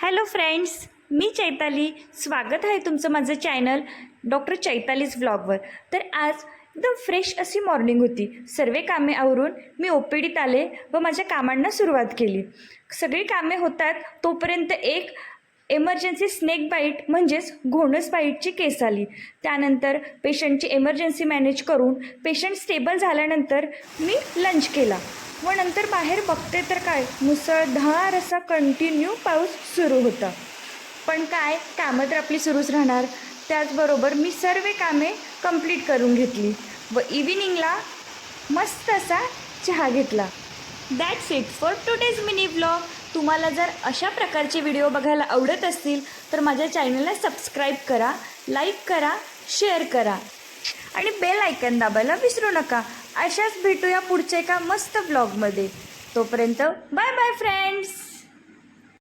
Hello friends, मी चैताली. स्वागत आहे तुमचं माझं चॅनल डॉक्टर चैतालीज व्लॉगवर. तर आज एकदम फ्रेश अशी मॉर्निंग होती. सर्व कामे आवरून मी OPDत आले व माझ्या कामांना सुरुवात केली. सगळी कामे होतात तोपर्यंत एक एमर्जन्सी स्नेक बाईट म्हणजेच घोणस बाईटची केस आली. त्यानंतर पेशंटची एमर्जन्सी मॅनेज करून पेशंट स्टेबल झाल्यानंतर मी लंच केला व नंतर बाहेर बघते तर काय मुसळधार असा कंटिन्यू पाऊस सुरू होता. पण काय, कामं तर आपली सुरूच राहणार. त्याचबरोबर मी सर्व कामे कंप्लीट करून घेतली व इव्हिनिंगला मस्त असा चहा घेतला. That's it for today's mini vlog. तुम्हाला जर अशा प्रकारचे व्हिडिओ बघायला आवडत असतील तर माझ्या चॅनलला सबस्क्राईब करा, लाईक करा, शेअर करा आणि बेल आयकन दाबायला विसरू नका. अशाच भेटूया पुढच्या एका मस्त व्लॉगमध्ये. तोपर्यंत बाय बाय फ्रेंड्स.